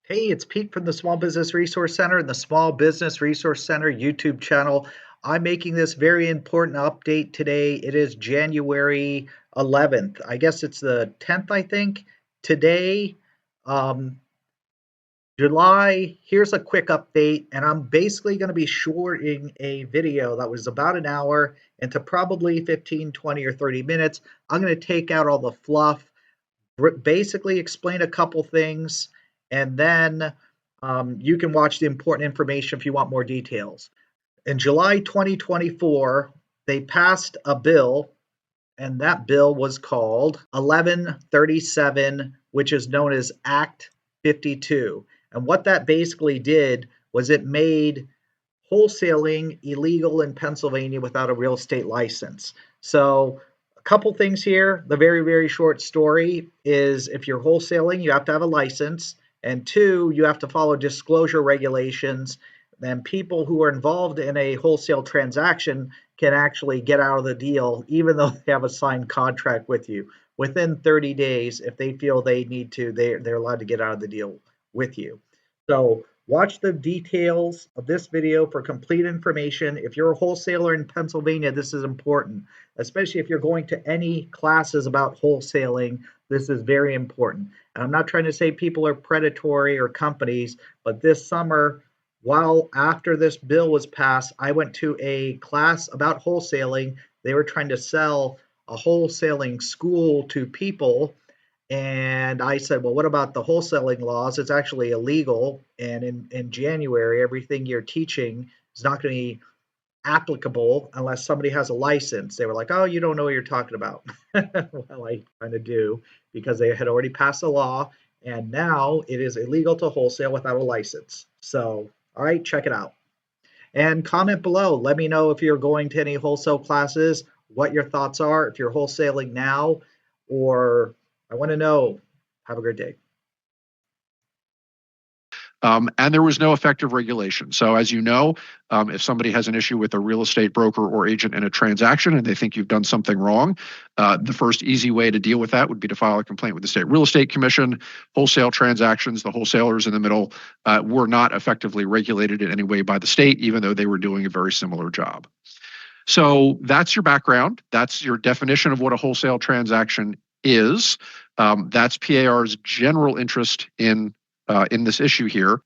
Hey, it's Pete from the Small Business Resource Center and the Small Business Resource Center YouTube channel. I'm making this very important update today. It is January 11th. I guess it's the 10th, I think. Today, um, July, here's a quick update, and I'm basically going to be shorting a video that was about an hour into probably 15, 20, or 30 minutes. I'm going to take out all the fluff, basically explain a couple things, and then you can watch the important information if you want more details. In July 2024, they passed a bill, and that bill was called 1137, which is known as Act 52. And what that basically did was it made wholesaling illegal in Pennsylvania without a real estate license. So, a couple things here. The very, very short story is if you're wholesaling, you have to have a license. And two, you have to follow disclosure regulations. Then people who are involved in a wholesale transaction can actually get out of the deal, even though they have a signed contract with you. Within 30 days, if they feel they need to, they're allowed to get out of the deal with you. So, watch the details of this video for complete information. If you're a wholesaler in Pennsylvania, this is important, especially if you're going to any classes about wholesaling. This is very important. And I'm not trying to say people are predatory or companies, but this summer, while after this bill was passed, I went to a class about wholesaling. They were trying to sell a wholesaling school to people, and I said, well, what about the wholesaling laws? It's actually illegal. And in January, everything you're teaching is not going to be applicable unless somebody has a license. They were like, oh, you don't know what you're talking about. Well, I kind of do because they had already passed a law and now it is illegal to wholesale without a license. So, all right, check it out. And comment below. Let me know if you're going to any wholesale classes, what your thoughts are, if you're wholesaling now, or I want to know. Have a great day. And there was no effective regulation. So as you know, if somebody has an issue with a real estate broker or agent in a transaction and they think you've done something wrong, the first easy way to deal with that would be to file a complaint with the State Real Estate Commission. Wholesale transactions, the wholesalers in the middle, were not effectively regulated in any way by the state, even though they were doing a very similar job. So that's your background. That's your definition of what a wholesale transaction is. That's PAR's general interest in this issue here.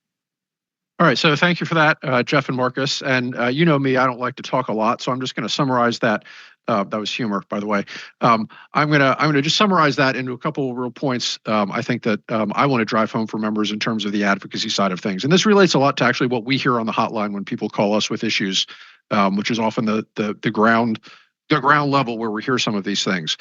All right, so thank you for that, Jeff and Marcus. And you know me, I don't like to talk a lot, so I'm just going to summarize that. That was humor, by the way. I'm gonna just summarize that into a couple of real points. I think that I want to drive home for members in terms of the advocacy side of things, and this relates a lot to actually what we hear on the hotline when people call us with issues, which is often the ground level where we hear some of these things.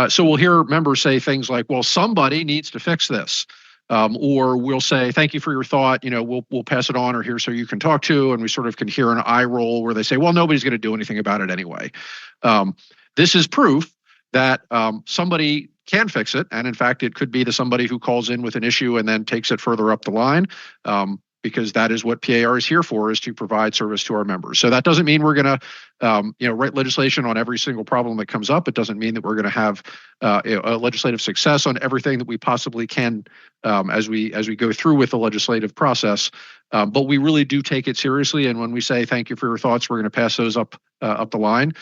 So we'll hear members say things like, "Well, somebody needs to fix this." Or we'll say, thank you for your thought, we'll pass it on, or here's who you can talk to. And we sort of can hear an eye roll where they say, well, nobody's going to do anything about it anyway. This is proof that somebody can fix it. And in fact, it could be to somebody who calls in with an issue and then takes it further up the line. Because that is what PAR is here for, is to provide service to our members. So that doesn't mean we're going to, write legislation on every single problem that comes up. It doesn't mean that we're going to have a legislative success on everything that we possibly can as we go through with the legislative process. But we really do take it seriously. And when we say thank you for your thoughts, we're going to pass those up the line.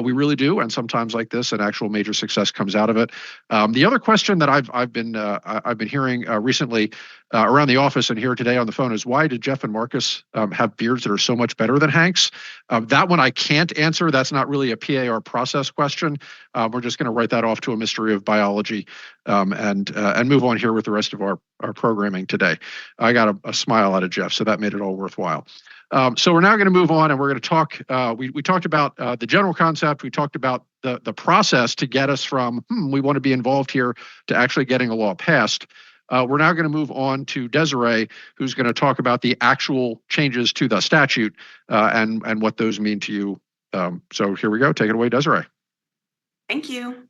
We really do. And sometimes like this, an actual major success comes out of it. The other question that I've been hearing recently around the office and here today on the phone is, why did Jeff and Marcus have beards that are so much better than Hank's? That one I can't answer. That's not really a PAR process question. We're just going to write that off to a mystery of biology and move on here with the rest of our programming today. I got a smile out of Jeff, so that made it all worthwhile. So we're now going to move on, and we're going to talk. We talked about the general concept. We talked about the process to get us from we want to be involved here to actually getting a law passed. We're now going to move on to Desiree, who's going to talk about the actual changes to the statute and what those mean to you. So here we go. Take it away, Desiree. Thank you.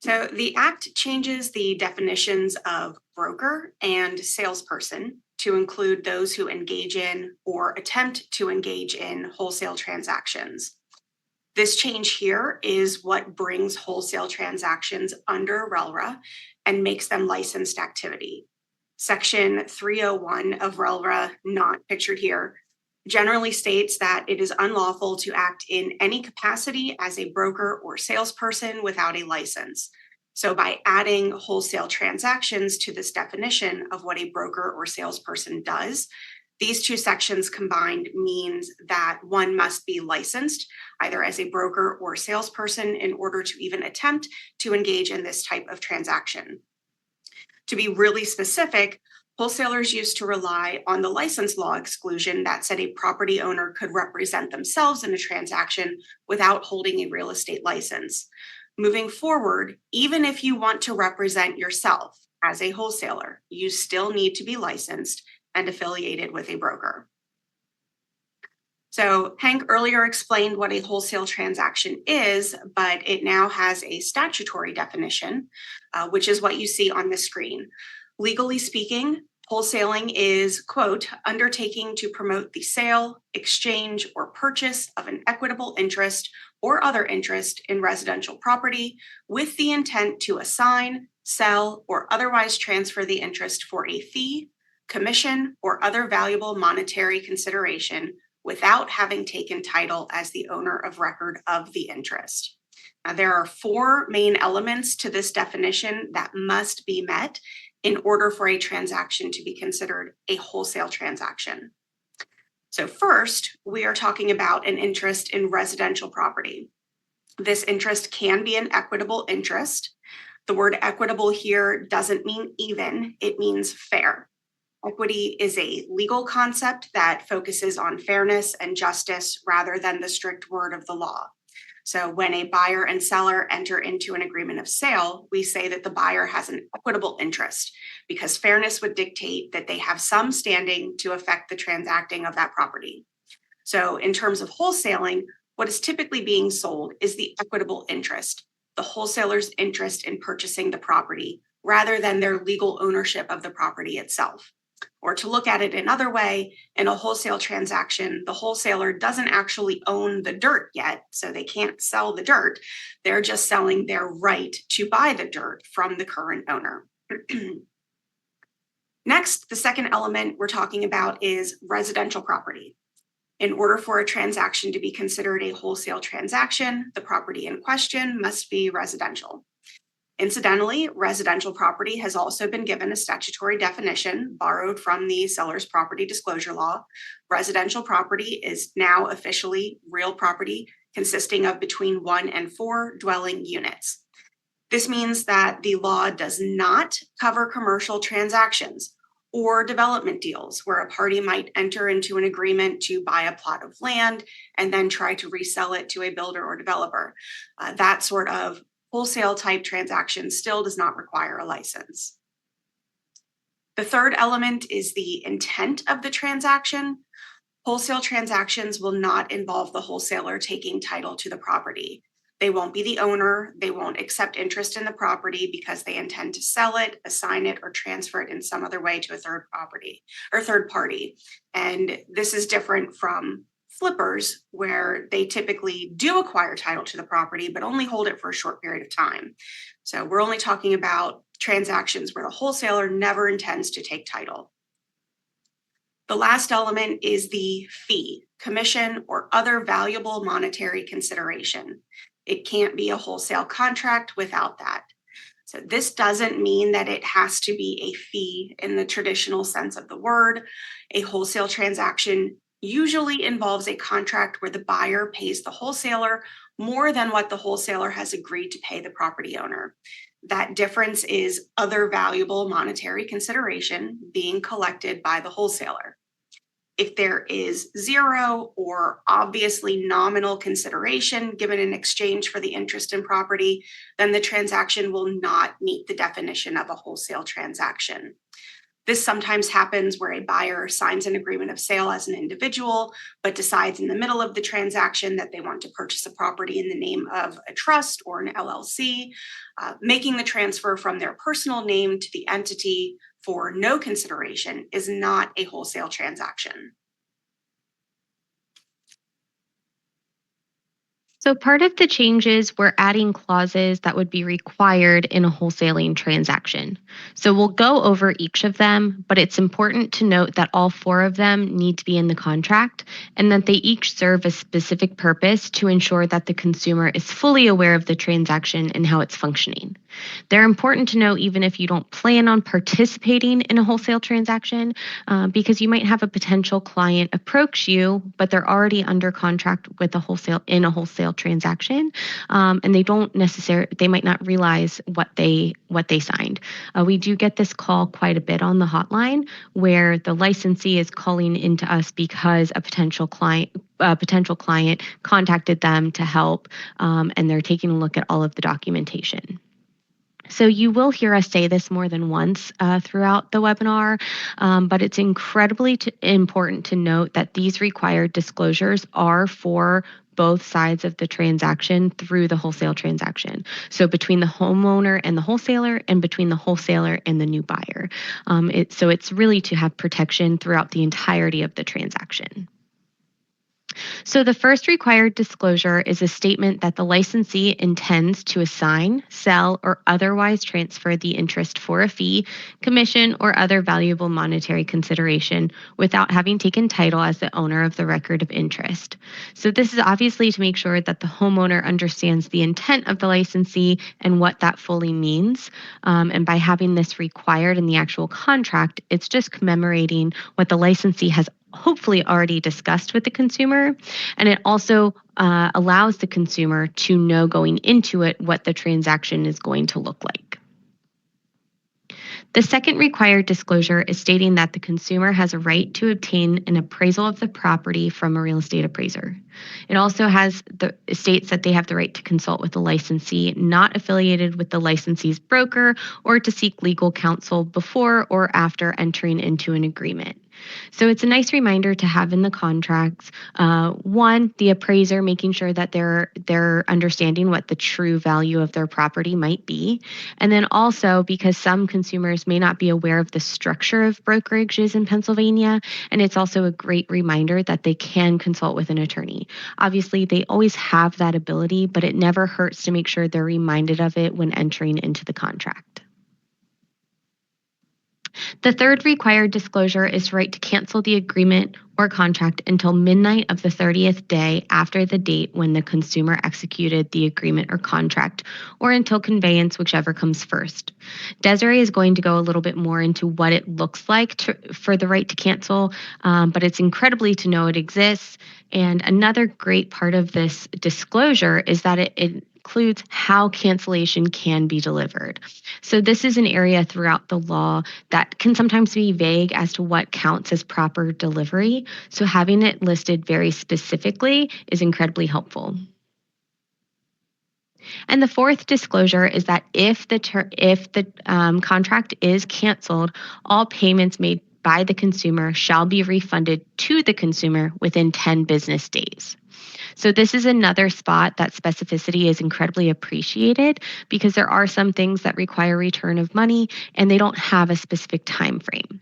So the Act changes the definitions of broker and salesperson to include those who engage in or attempt to engage in wholesale transactions. This change here is what brings wholesale transactions under RELRA and makes them licensed activity. Section 301 of RELRA, not pictured here, generally states that it is unlawful to act in any capacity as a broker or salesperson without a license. So by adding wholesale transactions to this definition of what a broker or salesperson does, these two sections combined means that one must be licensed either as a broker or salesperson in order to even attempt to engage in this type of transaction. To be really specific, wholesalers used to rely on the license law exclusion that said a property owner could represent themselves in a transaction without holding a real estate license. Moving forward, even if you want to represent yourself as a wholesaler, you still need to be licensed and affiliated with a broker. So Hank earlier explained what a wholesale transaction is, but it now has a statutory definition, which is what you see on the screen. Legally speaking, wholesaling is, quote, undertaking to promote the sale, exchange, or purchase of an equitable interest or other interest in residential property with the intent to assign, sell, or otherwise transfer the interest for a fee, commission, or other valuable monetary consideration without having taken title as the owner of record of the interest. Now, there are four main elements to this definition that must be met in order for a transaction to be considered a wholesale transaction. So first, we are talking about an interest in residential property. This interest can be an equitable interest. The word equitable here doesn't mean even, it means fair. Equity is a legal concept that focuses on fairness and justice rather than the strict word of the law. So when a buyer and seller enter into an agreement of sale, we say that the buyer has an equitable interest because fairness would dictate that they have some standing to affect the transacting of that property. So in terms of wholesaling, what is typically being sold is the equitable interest, the wholesaler's interest in purchasing the property rather than their legal ownership of the property itself. Or to look at it another way, in a wholesale transaction, the wholesaler doesn't actually own the dirt yet, so they can't sell the dirt. They're just selling their right to buy the dirt from the current owner. Next, the second element we're talking about is residential property. In order for a transaction to be considered a wholesale transaction, the property in question must be residential. Incidentally, residential property has also been given a statutory definition borrowed from the seller's property disclosure law. Residential property is now officially real property consisting of between 1 and 4 dwelling units. This means that the law does not cover commercial transactions or development deals where a party might enter into an agreement to buy a plot of land and then try to resell it to a builder or developer. That sort of wholesale type transaction still does not require a license. The third element is the intent of the transaction. Wholesale transactions will not involve the wholesaler taking title to the property. They won't be the owner. They won't accept interest in the property because they intend to sell it, assign it, or transfer it in some other way to a third party. And this is different from flippers, where they typically do acquire title to the property, but only hold it for a short period of time. So we're only talking about transactions where the wholesaler never intends to take title. The last element is the fee, commission, or other valuable monetary consideration. It can't be a wholesale contract without that. So this doesn't mean that it has to be a fee in the traditional sense of the word. A wholesale transaction usually involves a contract where the buyer pays the wholesaler more than what the wholesaler has agreed to pay the property owner. That difference is other valuable monetary consideration being collected by the wholesaler. If there is zero or obviously nominal consideration given in exchange for the interest in property, then the transaction will not meet the definition of a wholesale transaction. This sometimes happens where a buyer signs an agreement of sale as an individual, but decides in the middle of the transaction that they want to purchase a property in the name of a trust or an LLC, making the transfer from their personal name to the entity for no consideration is not a wholesale transaction. So, part of the changes, we're adding clauses that would be required in a wholesaling transaction. So, we'll go over each of them, but it's important to note that all four of them need to be in the contract and that they each serve a specific purpose to ensure that the consumer is fully aware of the transaction and how it's functioning. They're important to know even if you don't plan on participating in a wholesale transaction, because you might have a potential client approach you, but they're already under contract with a wholesale transaction, and they might not realize what they signed. We do get this call quite a bit on the hotline where the licensee is calling into us because a potential client contacted them to help, and they're taking a look at all of the documentation. So you will hear us say this more than once throughout the webinar, but it's incredibly important to note that these required disclosures are for both sides of the transaction through the wholesale transaction. So between the homeowner and the wholesaler, and between the wholesaler and the new buyer. So it's really to have protection throughout the entirety of the transaction. So the first required disclosure is a statement that the licensee intends to assign, sell, or otherwise transfer the interest for a fee, commission, or other valuable monetary consideration without having taken title as the owner of the record of interest. So this is obviously to make sure that the homeowner understands the intent of the licensee and what that fully means. And by having this required in the actual contract, it's just commemorating what the licensee has hopefully already discussed with the consumer. And it also allows the consumer to know going into it what the transaction is going to look like. The second required disclosure is stating that the consumer has a right to obtain an appraisal of the property from a real estate appraiser. It also states that they have the right to consult with a licensee not affiliated with the licensee's broker or to seek legal counsel before or after entering into an agreement. So it's a nice reminder to have in the contracts. One, the appraiser making sure that they're understanding what the true value of their property might be, and then also because some consumers may not be aware of the structure of brokerages in Pennsylvania, and it's also a great reminder that they can consult with an attorney. Obviously, they always have that ability, but it never hurts to make sure they're reminded of it when entering into the contract. The third required disclosure is right to cancel the agreement or contract until midnight of the 30th day after the date when the consumer executed the agreement or contract, or until conveyance, whichever comes first. Desiree is going to go a little bit more into what it looks like for the right to cancel, but it's incredibly to know it exists. And another great part of this disclosure is that it includes how cancellation can be delivered. So this is an area throughout the law that can sometimes be vague as to what counts as proper delivery. So having it listed very specifically is incredibly helpful. And the fourth disclosure is that if the contract is canceled, all payments made by the consumer shall be refunded to the consumer within 10 business days. So this is another spot that specificity is incredibly appreciated because there are some things that require return of money and they don't have a specific time frame.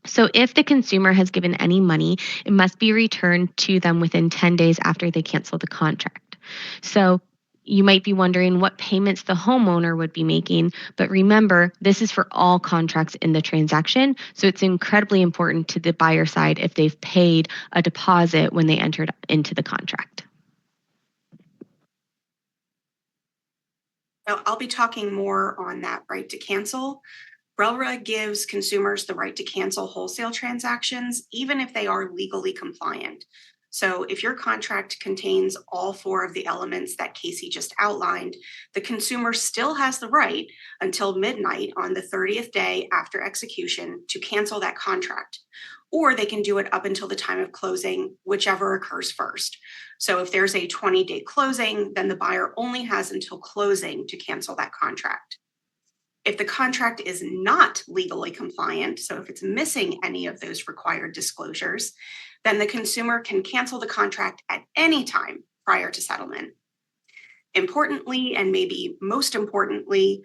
So if the consumer has given any money, it must be returned to them within 10 days after they cancel the contract. So you might be wondering what payments the homeowner would be making, but remember, this is for all contracts in the transaction. So it's incredibly important to the buyer side if they've paid a deposit when they entered into the contract. So I'll be talking more on that right to cancel. RELRA gives consumers the right to cancel wholesale transactions, even if they are legally compliant. So if your contract contains all four of the elements that Casey just outlined, the consumer still has the right until midnight on the 30th day after execution to cancel that contract. Or they can do it up until the time of closing, whichever occurs first. So if there's a 20-day closing, then the buyer only has until closing to cancel that contract. If the contract is not legally compliant, so if it's missing any of those required disclosures, then the consumer can cancel the contract at any time prior to settlement. Importantly, and maybe most importantly,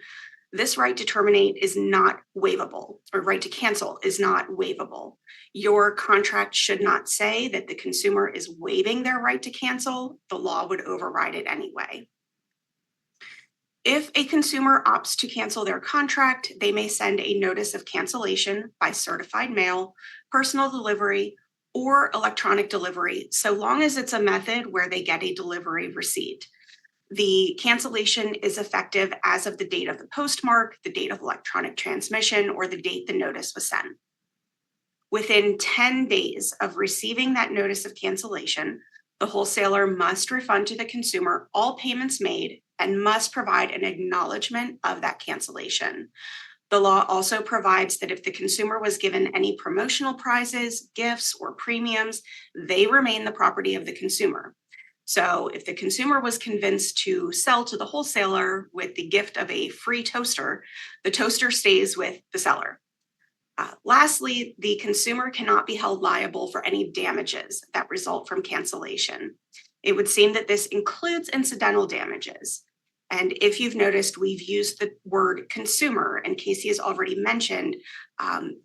This right to terminate is not waivable, or right to cancel is not waivable. Your contract should not say that the consumer is waiving their right to cancel. The law would override it anyway. If a consumer opts to cancel their contract, they may send a notice of cancellation by certified mail, personal delivery, or electronic delivery, so long as it's a method where they get a delivery receipt. The cancellation is effective as of the date of the postmark, the date of electronic transmission, or the date the notice was sent. Within 10 days of receiving that notice of cancellation, the wholesaler must refund to the consumer all payments made and must provide an acknowledgement of that cancellation. The law also provides that if the consumer was given any promotional prizes, gifts, or premiums, they remain the property of the consumer. So if the consumer was convinced to sell to the wholesaler with the gift of a free toaster, the toaster stays with the seller. Lastly, the consumer cannot be held liable for any damages that result from cancellation. It would seem that this includes incidental damages. And if you've noticed, we've used the word consumer, and Casey has already mentioned,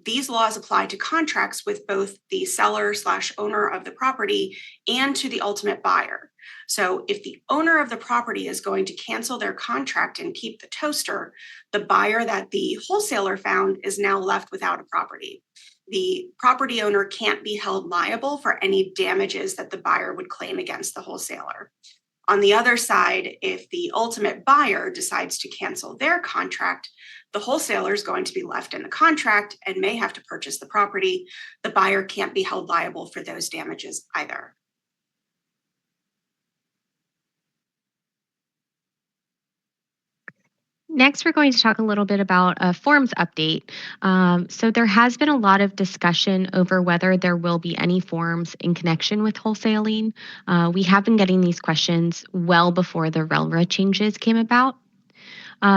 these laws apply to contracts with both the seller/owner of the property and to the ultimate buyer. So if the owner of the property is going to cancel their contract and keep the toaster, the buyer that the wholesaler found is now left without a property. The property owner can't be held liable for any damages that the buyer would claim against the wholesaler. On the other side, if the ultimate buyer decides to cancel their contract, the wholesaler is going to be left in the contract and may have to purchase the property. The buyer can't be held liable for those damages either. Next, we're going to talk a little bit about a forms update. So there has been a lot of discussion over whether there will be any forms in connection with wholesaling. We have been getting these questions well before the RELRA changes came about.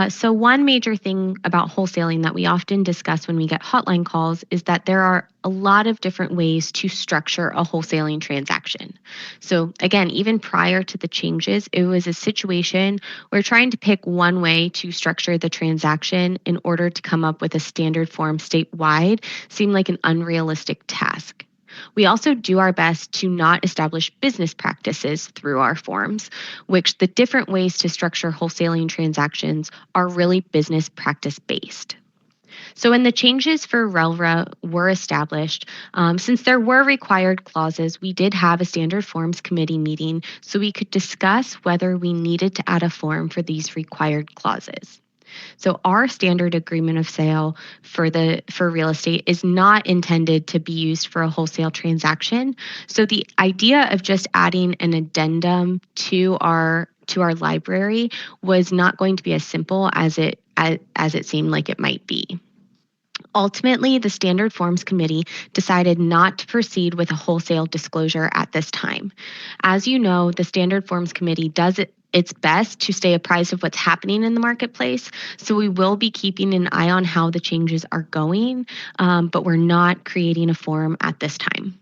So one major thing about wholesaling that we often discuss when we get hotline calls is that there are a lot of different ways to structure a wholesaling transaction. So again, even prior to the changes, it was a situation where trying to pick one way to structure the transaction in order to come up with a standard form statewide seemed like an unrealistic task. We also do our best to not establish business practices through our forms, which the different ways to structure wholesaling transactions are really business practice based. So when the changes for RELRA were established, since there were required clauses, we did have a standard forms committee meeting so we could discuss whether we needed to add a form for these required clauses. So our standard agreement of sale for real estate is not intended to be used for a wholesale transaction. So the idea of just adding an addendum to our library was not going to be as simple as it seemed like it might be. Ultimately, the Standard Forms Committee decided not to proceed with a wholesale disclosure at this time. As you know, the Standard Forms Committee does its best to stay apprised of what's happening in the marketplace, so we will be keeping an eye on how the changes are going, but we're not creating a form at this time.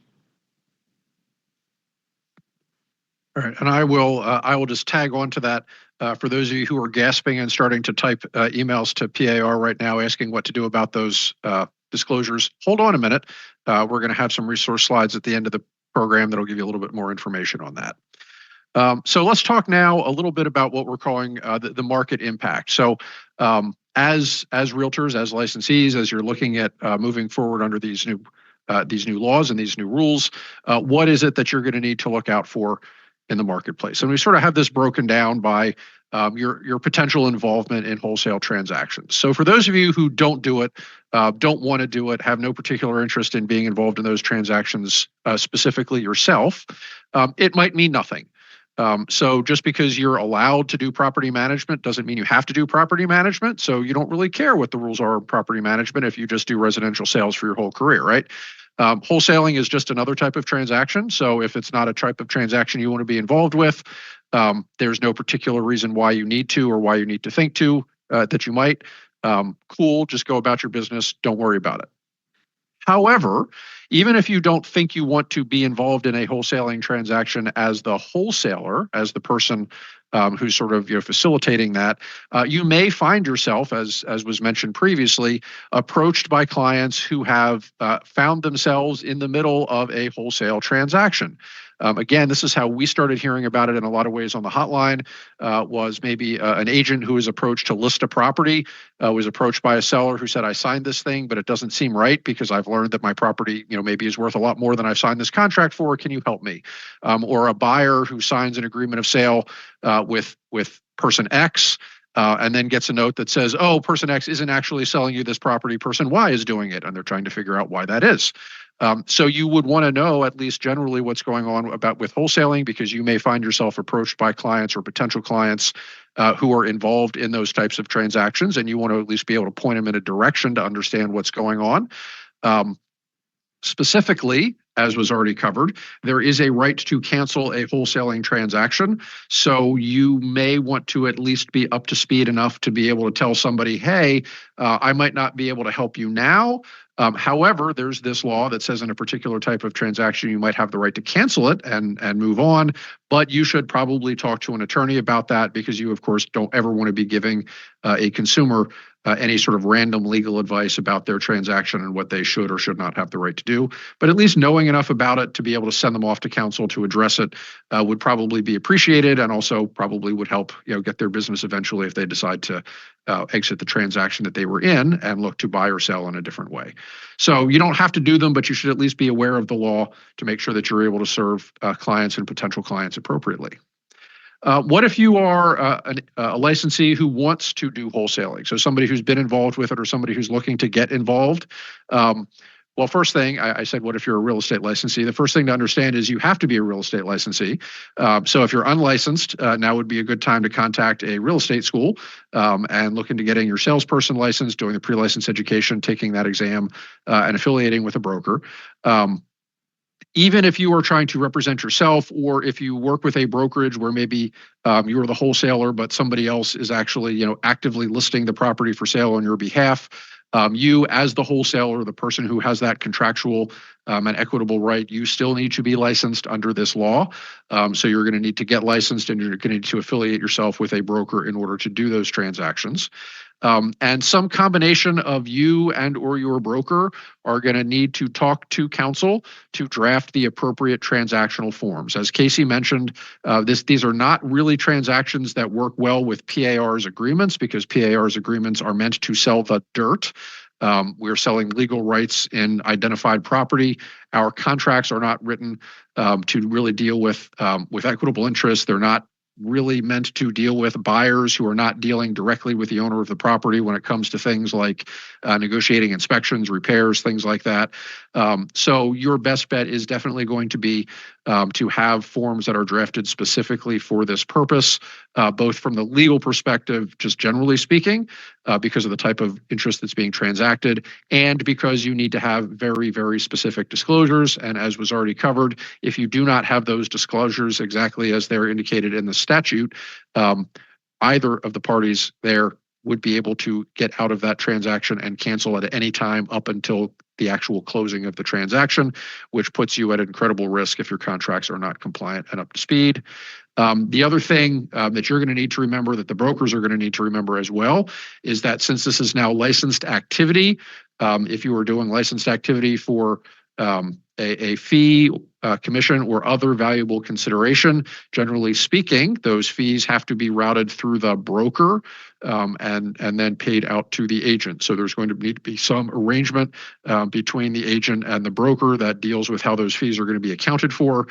All right, and I will just tag on to that. For those of you who are gasping and starting to type emails to PAR right now asking what to do about those disclosures, hold on a minute. We're going to have some resource slides at the end of the program that'll give you a little bit more information on that. So let's talk now a little bit about what we're calling the market impact. So as realtors, as licensees, as you're looking at moving forward under these new laws and these new rules, what is it that you're going to need to look out for in the marketplace? And we sort of have this broken down by your potential involvement in wholesale transactions. So for those of you who don't do it, don't want to do it, have no particular interest in being involved in those transactions specifically yourself, it might mean nothing. So just because you're allowed to do property management doesn't mean you have to do property management. So you don't really care what the rules are of property management if you just do residential sales for your whole career, right? Wholesaling is just another type of transaction. So if it's not a type of transaction you want to be involved with, there's no particular reason why you need to or why you need to think that you might. Cool, just go about your business. Don't worry about it. However, even if you don't think you want to be involved in a wholesaling transaction as the wholesaler, as the person who's sort of facilitating that, you may find yourself, as was mentioned previously, approached by clients who have found themselves in the middle of a wholesale transaction. Again, this is how we started hearing about it in a lot of ways on the hotline. Was maybe an agent who was approached to list a property, was approached by a seller who said, "I signed this thing, but it doesn't seem right because I've learned that my property, maybe is worth a lot more than I've signed this contract for. Can you help me?" Or a buyer who signs an agreement of sale with person X. And then gets a note that says, "Oh, person X isn't actually selling you this property. Person Y is doing it," and they're trying to figure out why that is. So you would want to know at least generally what's going on with wholesaling, because you may find yourself approached by clients or potential clients who are involved in those types of transactions, and you want to at least be able to point them in a direction to understand what's going on. Specifically, as was already covered, there is a right to cancel a wholesaling transaction. So you may want to at least be up to speed enough to be able to tell somebody, "Hey, I might not be able to help you now. However, there's this law that says in a particular type of transaction, you might have the right to cancel it and move on, but you should probably talk to an attorney about that, because you, of course, don't ever want to be giving a consumer any sort of random legal advice about their transaction and what they should or should not have the right to do. But at least knowing enough about it to be able to send them off to counsel to address it would probably be appreciated, and also probably would help get their business eventually if they decide to exit the transaction that they were in and look to buy or sell in a different way. So you don't have to do them, but you should at least be aware of the law to make sure that you're able to serve clients and potential clients appropriately. What if you are a licensee who wants to do wholesaling? So somebody who's been involved with it, or somebody who's looking to get involved. Well, first thing, I said, what if you're a real estate licensee? The first thing to understand is you have to be a real estate licensee. So if you're unlicensed, now would be a good time to contact a real estate school and look into getting your salesperson license, doing the pre-license education, taking that exam, and affiliating with a broker. Even if you are trying to represent yourself, or if you work with a brokerage where maybe you are the wholesaler, but somebody else is actually, actively listing the property for sale on your behalf, you, as the wholesaler, the person who has that contractual and equitable right, you still need to be licensed under this law. So you're going to need to get licensed, and you're going to need to affiliate yourself with a broker in order to do those transactions. And some combination of you and or your broker are going to need to talk to counsel to draft the appropriate transactional forms. As Casey mentioned, these are not really transactions that work well with PAR's agreements, because PAR's agreements are meant to sell the dirt. We're selling legal rights in identified property. Our contracts are not written to really deal with equitable interest. They're not really meant to deal with buyers who are not dealing directly with the owner of the property when it comes to things like negotiating inspections, repairs, things like that. So your best bet is definitely going to be to have forms that are drafted specifically for this purpose, both from the legal perspective, just generally speaking, because of the type of interest that's being transacted, and because you need to have very, very specific disclosures. And as was already covered, if you do not have those disclosures exactly as they're indicated in the statute, either of the parties there would be able to get out of that transaction and cancel at any time up until the actual closing of the transaction, which puts you at incredible risk if your contracts are not compliant and up to speed. The other thing that you're going to need to remember, that the brokers are going to need to remember as well, is that since this is now licensed activity, if you are doing licensed activity for a fee, commission, or other valuable consideration, generally speaking, those fees have to be routed through the broker and then paid out to the agent. So there's going to need to be some arrangement between the agent and the broker that deals with how those fees are going to be accounted for.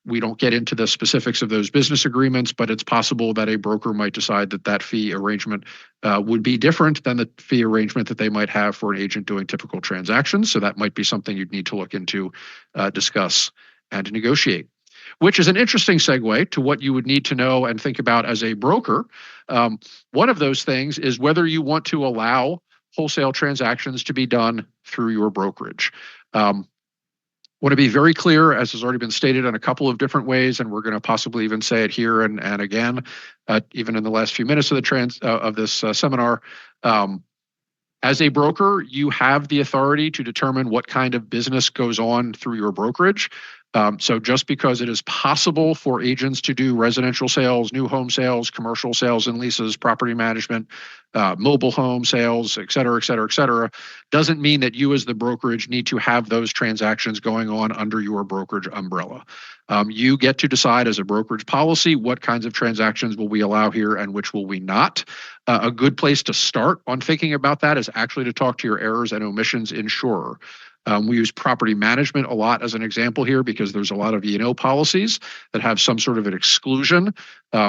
We don't get into the specifics of those business agreements, but it's possible that a broker might decide that that fee arrangement would be different than the fee arrangement that they might have for an agent doing typical transactions. So that might be something you'd need to look into, discuss, and negotiate. Which is an interesting segue to what you would need to know and think about as a broker. One of those things is whether you want to allow wholesale transactions to be done through your brokerage. Want to be very clear, as has already been stated in a couple of different ways, and we're going to possibly even say it here and again, even in the last few minutes of this seminar. As a broker, you have the authority to determine what kind of business goes on through your brokerage. So just because it is possible for agents to do residential sales, new home sales, commercial sales and leases, property management, mobile home sales, et cetera, et cetera, et cetera, doesn't mean that you as the brokerage need to have those transactions going on under your brokerage umbrella. You get to decide as a brokerage policy what kinds of transactions will we allow here and which will we not. A good place to start on thinking about that is actually to talk to your errors and omissions insurer. We use property management a lot as an example here because there's a lot of E&O policies that have some sort of an exclusion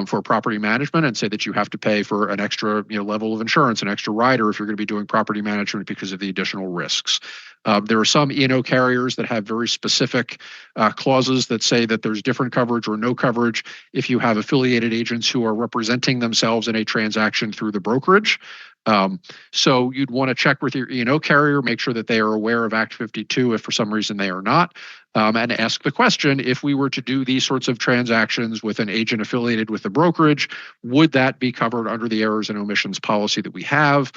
for property management and say that you have to pay for an extra level of insurance, an extra rider if you're going to be doing property management because of the additional risks. There are some E&O carriers that have very specific clauses that say that there's different coverage or no coverage if you have affiliated agents who are representing themselves in a transaction through the brokerage. So you'd want to check with your E&O carrier, make sure that they are aware of Act 52 if for some reason they are not, and ask the question, if we were to do these sorts of transactions with an agent affiliated with the brokerage, would that be covered under the errors and omissions policy that we have?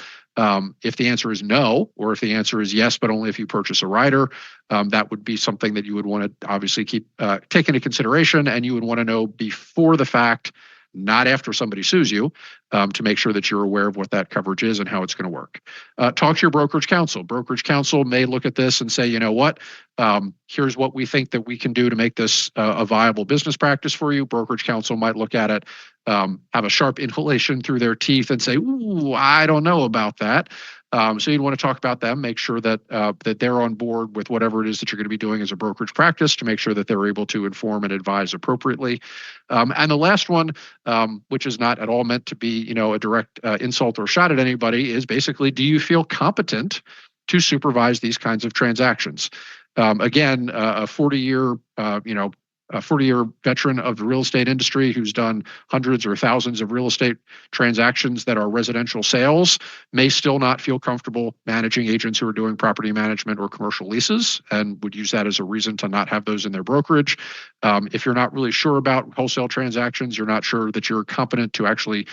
If the answer is no, or if the answer is yes, but only if you purchase a rider, that would be something that you would want to obviously take into consideration, and you would want to know before the fact, not after somebody sues you, to make sure that you're aware of what that coverage is and how it's going to work. Talk to your brokerage counsel. Brokerage counsel may look at this and say, you know what, here's what we think that we can do to make this a viable business practice for you. Brokerage counsel might look at it, have a sharp inhalation through their teeth and say, ooh, I don't know about that. So you'd want to talk about them, make sure that that they're on board with whatever it is that you're going to be doing as a brokerage practice to make sure that they're able to inform and advise appropriately. And the last one, which is not at all meant to be, a direct insult or shot at anybody, is basically, do you feel competent to supervise these kinds of transactions? Again, a 40-year, a 40-year veteran of the real estate industry who's done hundreds or thousands of real estate transactions that are residential sales may still not feel comfortable managing agents who are doing property management or commercial leases and would use that as a reason to not have those in their brokerage. If you're not really sure about wholesale transactions, you're not sure that you're competent to actually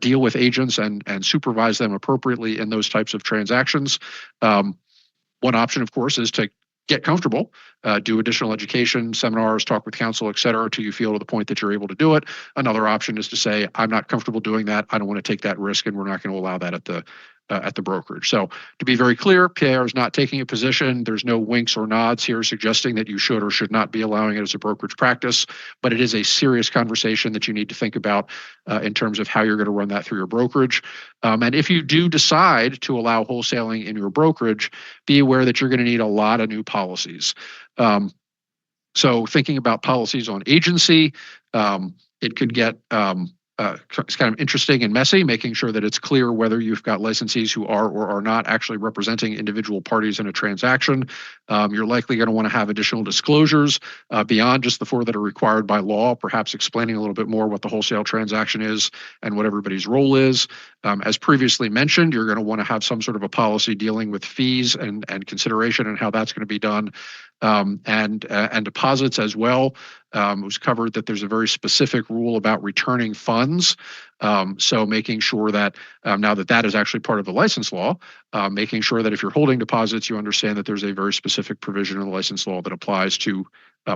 deal with agents and supervise them appropriately in those types of transactions. One option, of course, is to get comfortable, do additional education, seminars, talk with counsel, et cetera, till you feel to the point that you're able to do it. Another option is to say, I'm not comfortable doing that. I don't want to take that risk, and we're not going to allow that at the brokerage. So to be very clear, PIR is not taking a position. There's no winks or nods here suggesting that you should or should not be allowing it as a brokerage practice, but it is a serious conversation that you need to think about in terms of how you're going to run that through your brokerage. And if you do decide to allow wholesaling in your brokerage, be aware that you're going to need a lot of new policies. So thinking about policies on agency, it could get it's kind of interesting and messy, making sure that it's clear whether you've got licensees who are or are not actually representing individual parties in a transaction. You're likely going to want to have additional disclosures beyond just the 4 that are required by law, perhaps explaining a little bit more what the wholesale transaction is and what everybody's role is. As previously mentioned, you're going to want to have some sort of a policy dealing with fees and consideration and how that's going to be done. And deposits as well. It was covered that there's a very specific rule about returning funds. So making sure that now that is actually part of the license law, making sure that if you're holding deposits, you understand that there's a very specific provision in the license law that applies to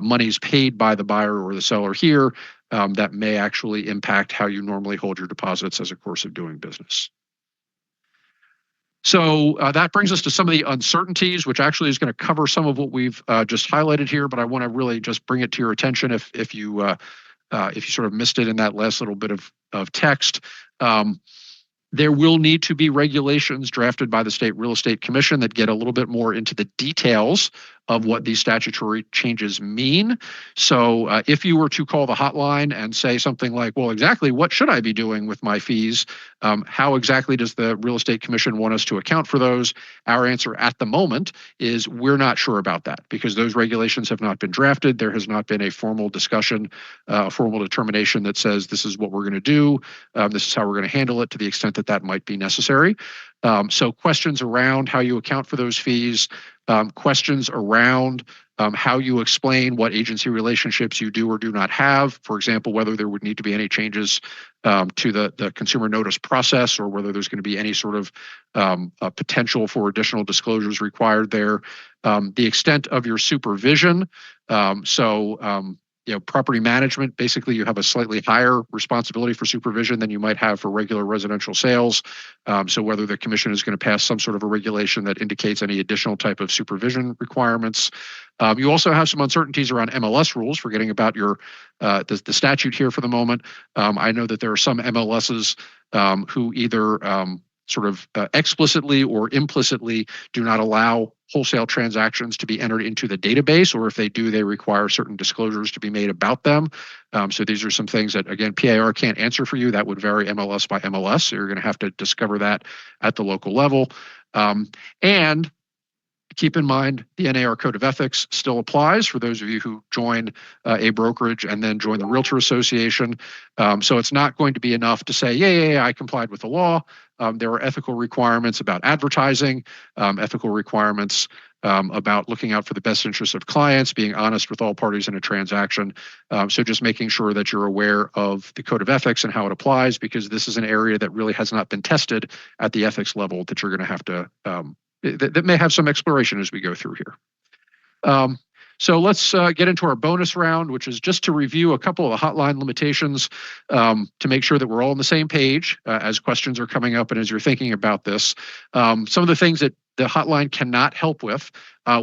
monies paid by the buyer or the seller here that may actually impact how you normally hold your deposits as a course of doing business. So that brings us to some of the uncertainties, which actually is going to cover some of what we've just highlighted here. But I want to really just bring it to your attention if you sort of missed it in that last little bit of text. There will need to be regulations drafted by the State Real Estate Commission that get a little bit more into the details of what these statutory changes mean. So if you were to call the hotline and say something like, well, exactly what should I be doing with my fees? How exactly does the Real Estate Commission want us to account for those? Our answer at the moment is we're not sure about that because those regulations have not been drafted. There has not been a formal discussion, a formal determination that says this is what we're going to do. This is how we're going to handle it to the extent that that might be necessary. So questions around how you account for those fees, questions around how you explain what agency relationships you do or do not have. For example, whether there would need to be any changes to the consumer notice process, or whether there's going to be any sort of potential for additional disclosures required there. The extent of your supervision. Property management, basically you have a slightly higher responsibility for supervision than you might have for regular residential sales. So whether the commission is going to pass some sort of a regulation that indicates any additional type of supervision requirements. You also have some uncertainties around MLS rules, forgetting about the statute here for the moment. I know that there are some MLSs who either explicitly or implicitly do not allow wholesale transactions to be entered into the database, or if they do, they require certain disclosures to be made about them. So these are some things that, again, PAR can't answer for you. That would vary MLS by MLS. So you're going to have to discover that at the local level. And keep in mind, the NAR Code of Ethics still applies for those of you who join a brokerage and then join the Realtor Association. So it's not going to be enough to say, yeah, I complied with the law. There are ethical requirements about advertising, ethical requirements about looking out for the best interests of clients, being honest with all parties in a transaction. So just making sure that you're aware of the Code of Ethics and how it applies, because this is an area that really has not been tested at the ethics level that you're going to have to that may have some exploration as we go through here. So let's get into our bonus round, which is just to review a couple of the hotline limitations to make sure that we're all on the same page as questions are coming up and as you're thinking about this. Some of the things that the hotline cannot help with,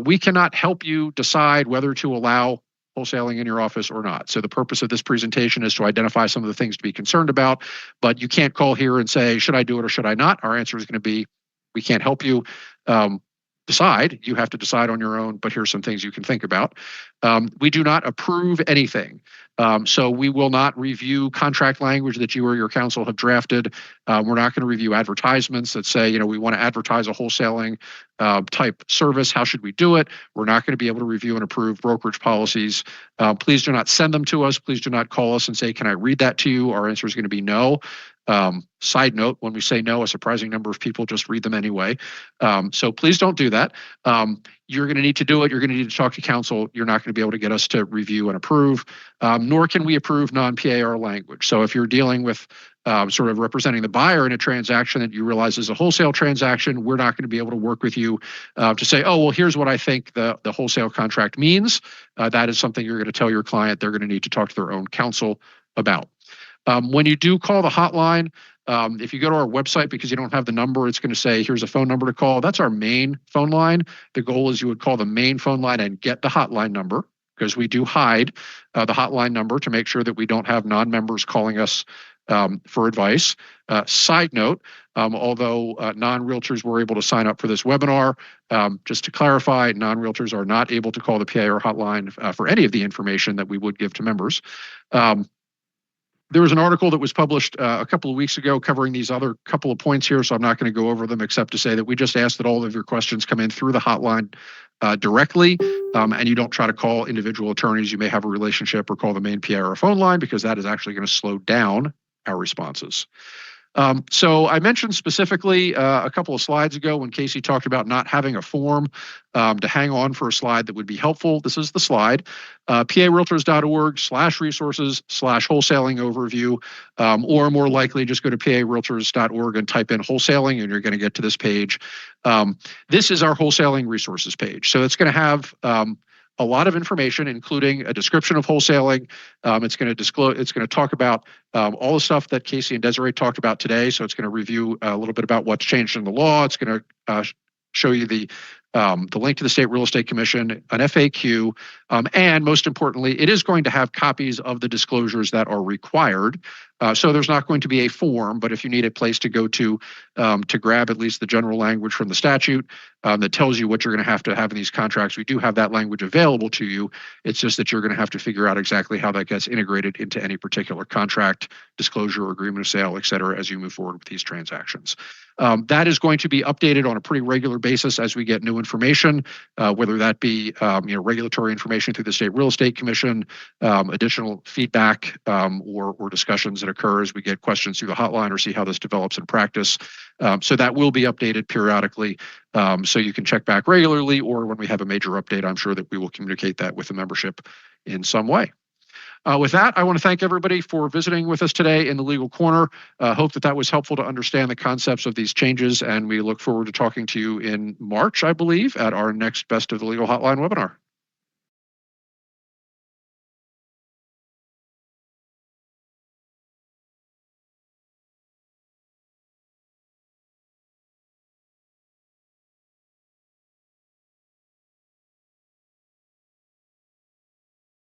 we cannot help you decide whether to allow wholesaling in your office or not. So the purpose of this presentation is to identify some of the things to be concerned about, but you can't call here and say, should I do it or should I not? Our answer is going to be, we can't help you decide. You have to decide on your own, but here's some things you can think about. We do not approve anything. So we will not review contract language that you or your counsel have drafted. We're not going to review advertisements that say, we want to advertise a wholesaling type service. How should we do it? We're not going to be able to review and approve brokerage policies. Please do not send them to us. Please do not call us and say, can I read that to you? Our answer is going to be no. Side note, when we say no, a surprising number of people just read them anyway. So please don't do that. You're going to need to do it. You're going to need to talk to counsel. You're not going to be able to get us to review and approve, nor can we approve non-PAR language. So if you're dealing with sort of representing the buyer in a transaction that you realize is a wholesale transaction, we're not going to be able to work with you to say, oh, well, here's what I think the wholesale contract means. That is something you're going to tell your client. They're going to need to talk to their own counsel about. When you do call the hotline, if you go to our website, because you don't have the number, it's going to say, here's a phone number to call. That's our main phone line. The goal is you would call the main phone line and get the hotline number, because we do hide the hotline number to make sure that we don't have non-members calling us for advice. Side note, although non-realtors were able to sign up for this webinar, just to clarify, non-realtors are not able to call the PAR hotline for any of the information that we would give to members. There was an article that was published a couple of weeks ago covering these other couple of points here, so I'm not going to go over them except to say that we just ask that all of your questions come in through the hotline directly, and you don't try to call individual attorneys you may have a relationship or call the main PIR phone line, because that is actually going to slow down our responses. So I mentioned specifically a couple of slides ago when Casey talked about not having a form to hang on for a slide that would be helpful. This is the slide, parealtors.org/resources/wholesaling overview, or more likely just go to parealtors.org and type in wholesaling and you're going to get to this page. This is our wholesaling resources page. So it's going to have a lot of information, including a description of wholesaling. It's going to disclose. It's going to talk about all the stuff that Casey and Desiree talked about today. So it's going to review a little bit about what's changed in the law. It's going to show you the link to the State Real Estate Commission, an FAQ, and most importantly, it is going to have copies of the disclosures that are required. So there's not going to be a form, but if you need a place to go to grab at least the general language from the statute that tells you what you're going to have in these contracts, we do have that language available to you. It's just that you're going to have to figure out exactly how that gets integrated into any particular contract, disclosure, agreement of sale, et cetera, as you move forward with these transactions. That is going to be updated on a pretty regular basis as we get new information, whether that be regulatory information through the State Real Estate Commission, additional feedback or discussions that occur as we get questions through the hotline or see how this develops in practice. So that will be updated periodically. So you can check back regularly, or when we have a major update, I'm sure that we will communicate that with the membership in some way. With that, I want to thank everybody for visiting with us today in the Legal Corner. Hope that was helpful to understand the concepts of these changes, and we look forward to talking to you in March, I believe, at our next Best of the Legal Hotline webinar.